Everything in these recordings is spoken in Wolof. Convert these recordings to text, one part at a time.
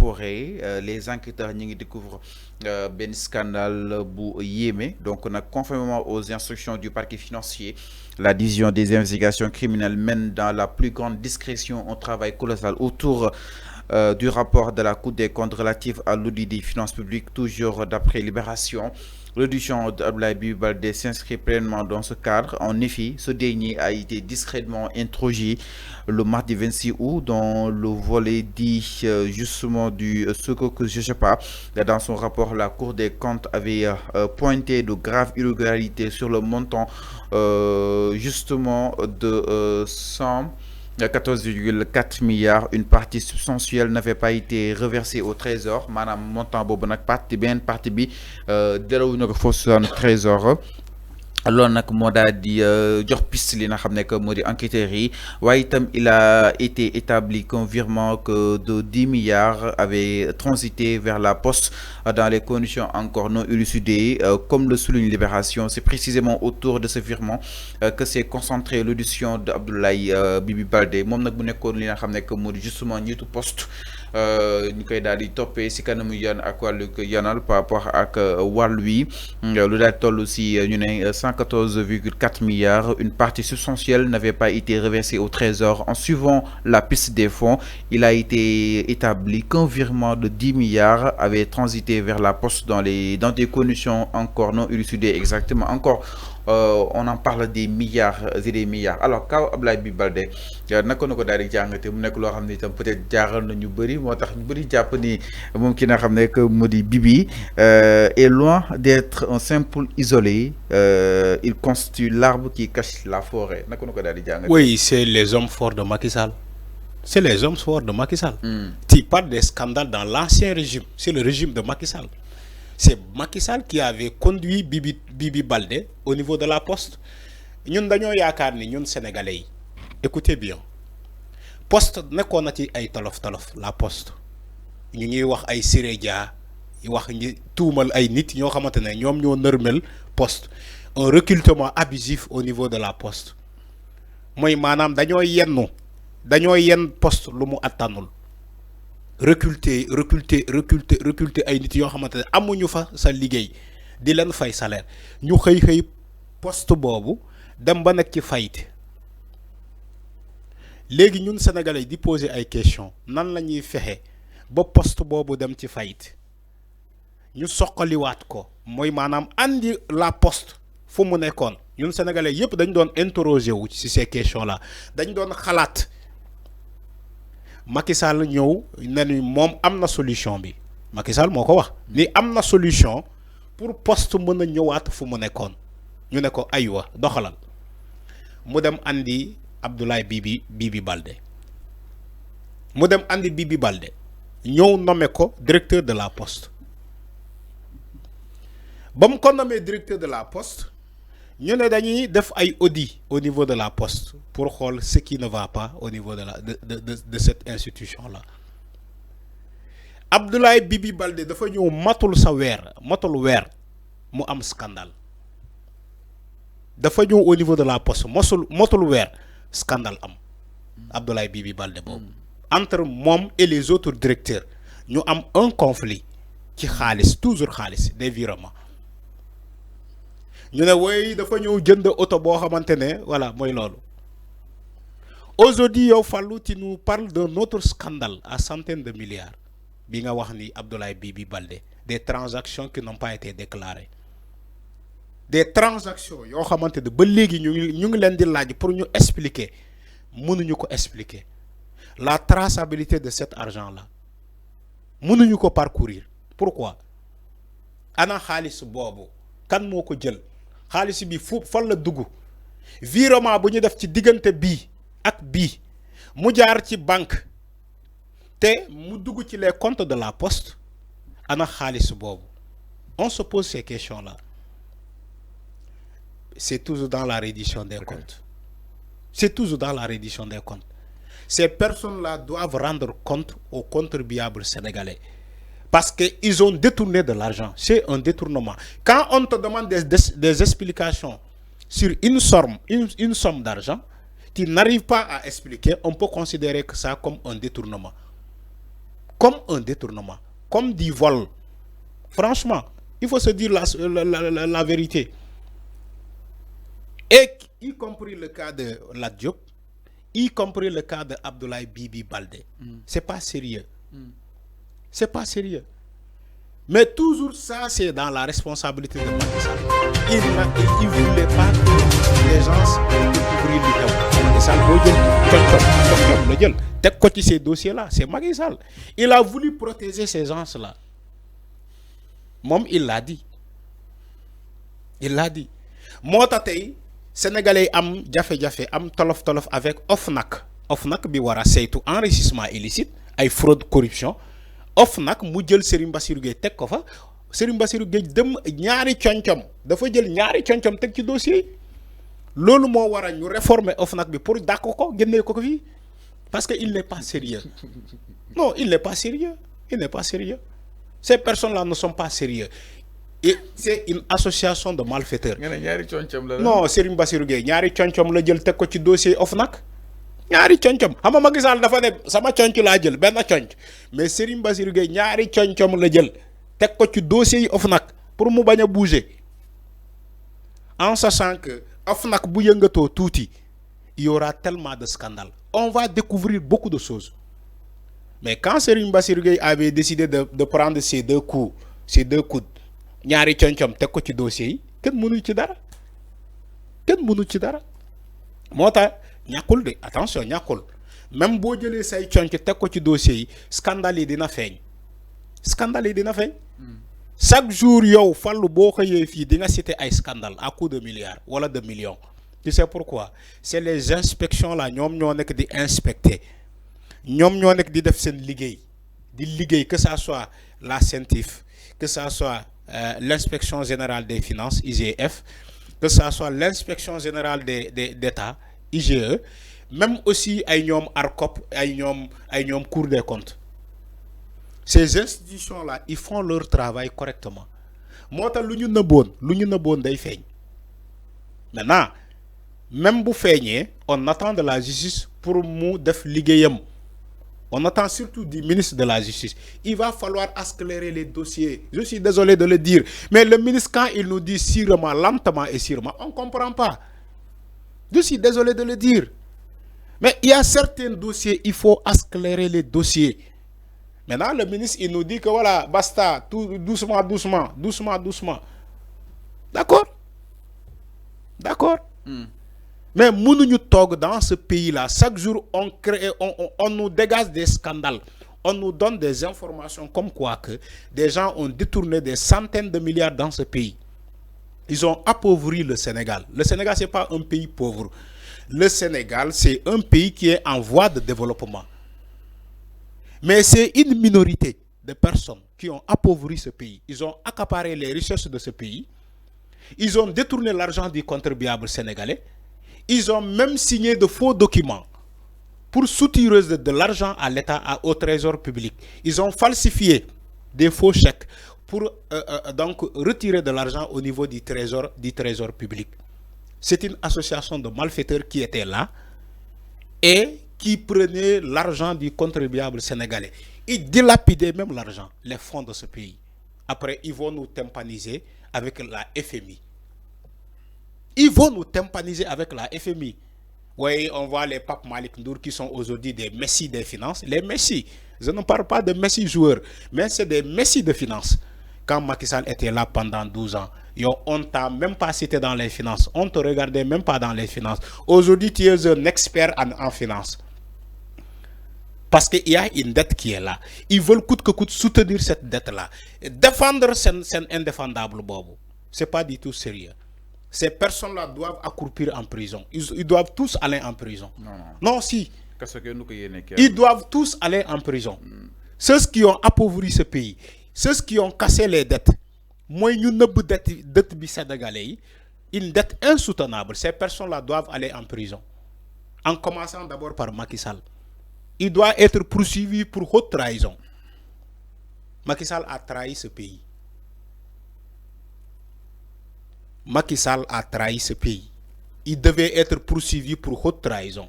Forêts les enquêteurs ñi ngi découvrent ben scandale bu yéeme donc conformément aux instructions du parquet financier la division des investigations criminelles mène dans la plus grande discrétion un travail colossal autour du rapport de la Cour des comptes relatif à l'audit des finances publiques, toujours d'après Libération. L'audition d'Abdoulaye Bibi Baldé s'inscrit pleinement dans ce cadre. En effet, ce dernier a été discrètement introduit le mardi 26 août dans le volet dit justement du ce que je sais pas. Dans son rapport, la Cour des comptes avait pointé de graves irrégularités sur le montant justement de 14,4 milliards. Une partie substantielle n'avait pas été reversée au trésor. Madame montant bobu nak partie bien partie bi delaw ñu ko fausse trésor. Alors nak moo daal di jox piste li nga xam que moo di enquêteurs yi waaye itam il a été établi qu'un virement que de 10 milliards avait transité vers la poste dans les conditions encore non élucidées. Comme le souligne Libération, c'est précisément autour de ce virement que s'est concentrée l'audition d'Abdoulaye Bibi Baldé moom nag bu nekkoon li nga xam que moo di justement njiitu poste ñu koy daal di toppee si kanamu yoon ak wàllu yoonal par rapport ak wàll wi lu daal toll si ñu ne 114,4 milliards. Une partie substantielle n'avait pas été reversée au trésor. En suivant la piste des fonds, il a été établi qu'un virement de 10 milliards avait transité vers la poste dans des conditions encore non élucidées exactement. Encore on en parle des milliards et des milliards. Alors kaw Abdoulaye Bibi Baldé naka na ko daal di jàngate mu nekk loo xam ne itam peut-être jaaxal na ñu bëri moo tax ñu bëri jàpp ni moom ki nga xam ne que moo di Bibi est loin d'être un simple isolé. Il constitue l'arbre qui cache la forêt. naka na ko daal di jàngate. Oui, c'est les hommes forts de Macky Sall. C'est les hommes forts de Macky Sall. Tu parles des scandales dans l'ancien régime. C'est le régime de Macky Sall. C'est Macky Sall qui avait conduit Bibi Baldé au niveau de la poste. Ñun dañoo yaakaar ni ñun sénégalais yi écoutez bien poste nekkoon na ci ay tolof la poste ñu ñuy wax ay Siré Dia wax ñi tuumal ay nit ñoo xamante ne ñoom ñoo nërmel poste un recrutement abusif au niveau de la poste mooy maanaam dañoo yenn poste lu mu attanul recruter ay nit yoo xamante ne amuñu fa sa liggéey di leen fay salaire ñu xëy poste boobu dem ba nekk ci fayit léegi ñun sénégalais di poser ay questions nan la ñuy fexe ba poste boobu dem ci fayit ñu soqaliwaat ko mooy maanaam andi la poste fu mu nekkoon ñun sénégalais yépp dañ doon interroger wu ci ces questions là dañ doon xalaat Macky Sall ñëw ne ni moom am na solution bi Macky Sall moo ko wax ni am na solution pour poste mën a ñëwaat fu mu nekkoon ñu ne ko aywa doxalal mu dem andi Abdoulaye Bibi Baldé mu dem andi Bibi Baldé ñëw nommé ko directeur de la poste ba mu ko nommé directeur de la poste ñu ne dañuy def ay audit au niveau de la poste pour xool ce qui ne va pas au niveau de cette institution là Abdoulaye Bibi Baldé dafa ñëw matul weer mu am scandale dafa ñëw au niveau de la poste matul weer scandale am Abdoulaye Bibi Baldé boobu entre moom et les autres directeurs ñu am un conflit ci xaalis toujours xaalis des virements ñu ne woy dafa ñëw jënd oto boo xamante ne voilà mooy loolu aujourd'hui yow Fallou tu nous parles d'un autre scandale à centaines de milliards bi nga wax ni Abdoulaye Bibi Baldé des transactions qui n'ont pas été déclarées des transactions yoo xamante ne ba léegi ñu ngi leen di laaj pour ñu expliquer mënuñu ko expliquer la traçabilité de cet argent là mënuñu ko parcourir pourquoi ana xaalis boobu kan moo ko jël xaalis bi fan la dugg virement bu ñu def ci diggante bii ak bii mu jaar ci banque te mu dugg ci les comptes de la poste ana xaalis boobu on se pose ces questions là c'est toujours dans la reddition des comptes c'est toujours dans la reddition des comptes ces personnes là doivent rendre compte aux contribuables sénégalais parce qu'ils ont détourné de l'argent. C'est un détournement. Quand on te demande des explications sur une somme d'argent, tu n'arrives pas à expliquer, on peut considérer que ça comme un détournement. comme un détournement, comme du vol. Franchement, il faut se dire la vérité. Et y compris le cas de Lat Diop, y compris le cas de Abdoulaye Bibi Baldé. C'est pas sérieux. C'est pas sérieux. Mais toujours ça, c'est dans la responsabilité de Macky Sall. Il ne voulait pas que les gens découvrent le Macky Sall, ces dossiers-là, c'est Macky Sall. Il a voulu protéger ces gens-là. Mom, il l'a dit. Il l'a dit. Moi, tatay, Sénégalais am jafé am tolof avec OFNAC. OFNAC bi wara saytu enrichissement illicite, ay fraude, corruption. OFNAC mu jël Serigne Bassirou Gueye tek ko fa. Serigne Bassirou Gueye dem ñaari cionciom dafa jël ñaari cionciom tek ci dossier. Lolu mo wara ñu réformer OFNAC bi pour dakko ko génné ko fi parce que il n'est pas sérieux. Non, il n'est pas sérieux. Il n'est pas sérieux. Ces personnes-là ne sont pas sérieux. Et c'est une association de malfaiteurs. Non, Serigne Bassirou Gueye ñaari cionciom la jël tek ko ci dossier OFNAC. ñaari cionciom xam nga Macky Sall dafa ne sama cionc laa jël benn cionc mais Serigne Bassirou Gueye ñaari cionciom la jël teg ko ci dossier yi OFNAC pour mu bañ a bouger en sachant que OFNAC bu yëngatoo tuuti il y aura tellement de scandales on va découvrir beaucoup de choses mais quand Serigne Bassirou Gueye avait décidé de prendre ces deux coups ñaari cionciom teg ko ci dossier yi kenn mënu ci dara moo tax ñàkkul de attention ñàkkul même boo jëlee say conc teg ko ci dossier yi scandale yi dina feeñ chaque jour yow fallu boo xëyee fii di nga citer ay scandale à coup de milliards wala de millions tu sais pourquoi c'est les inspections là ñoom ñoo nekk di inspecter ñoom ñoo nekk di def seen liggéey que ça soit la CENTIF que ça soit l'inspection générale des finances IGF que ça soit l'inspection générale d'État IGE, même aussi ay ñom ARCOP ay ñom Cour des comptes. Ces institutions là ils font leur travail correctement. Mota luñu neubone day feñ. Maintenant même bu feñé on attend de la justice pour mu def liggéeyam. On attend surtout du ministre de la Justice. Il va falloir accélérer les dossiers. Je suis désolé de le dire. Mais le ministre, quand il nous dit sûrement, lentement et sûrement, on ne comprend pas. Je suis désolé de le dire. Mais il y a certains dossiers, il faut accélérer les dossiers. Maintenant, le ministre, il nous dit que voilà, basta, tout doucement. D'accord? Mais nous sommes dans ce pays-là. Chaque jour, on nous dégage des scandales. On nous donne des informations comme quoi que des gens ont détourné des centaines de milliards dans ce pays. Ils ont appauvri le Sénégal. Le Sénégal, ce n'est pas un pays pauvre. Le Sénégal, c'est un pays qui est en voie de développement. Mais c'est une minorité de personnes qui ont appauvri ce pays. Ils ont accaparé les richesses de ce pays. Ils ont détourné l'argent du contribuable sénégalais. Ils ont même signé de faux documents pour soutirer de l'argent à l'État, au trésor public. Ils ont falsifié des faux chèques pour donc retirer de l'argent au niveau du trésor public. C'est une association de malfaiteurs qui était là et qui prenait l'argent du contribuable sénégalais. Ils dilapidaient même l'argent, les fonds de ce pays. Après, ils vont nous tympaniser avec la FMI. Ils vont nous tympaniser avec la FMI. Oui, on voit les Pape Malick Ndour qui sont aujourd'hui des messies des finances. Les messies, je ne parle pas de messies joueurs, mais c'est des messies de finances. Quand Macky Sall était là pendant 12 ans, on ne t'a même pas cité dans les finances. On ne te regardait même pas dans les finances. Aujourd'hui, tu es un expert en finance. Parce qu'il y a une dette qui est là. Ils veulent coûte que coûte soutenir cette dette-là. Défendre c'est indéfendable, Bobo. Ce n'est pas du tout sérieux. Ces personnes-là doivent accroupir en prison. Ils doivent tous aller en prison. Non, si. Ils doivent tous aller en prison. Ceux qui ont appauvri ce pays, ceux qui ont cassé les dettes, moi, nous ne dette une dette insoutenable. Ces personnes-là doivent aller en prison. En commençant d'abord par Macky Sall. Il doit être poursuivi pour haute trahison. Macky Sall a trahi ce pays. Macky Sall a trahi ce pays. Il devait être poursuivi pour haute trahison.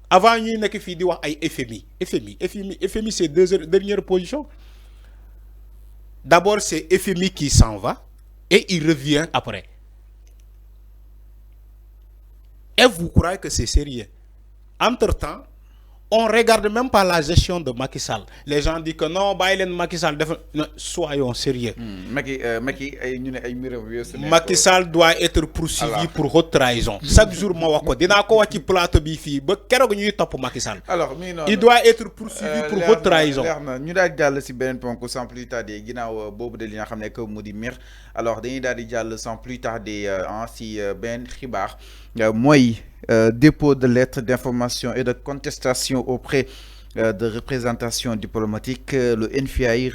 avant ñuy nekk fii di wax ay FMI c'est dernière position. D'abord c'est FMI qui s'en va et il revient après. Et vous croyez que c'est sérieux? Entre-temps, on ne regarde même pas la gestion de Macky Sall. Les gens disent que non, Macky Sall, soyons sérieux. Macky Sall doit être poursuivi pour haute trahison. Chaque jour, il doit être poursuivi pour haute trahison. Nous avons sans plus tarder, alors sans plus tarder, si ben xibar, moi, dépôt de lettres d'information et de contestation auprès de représentations diplomatiques, le NFI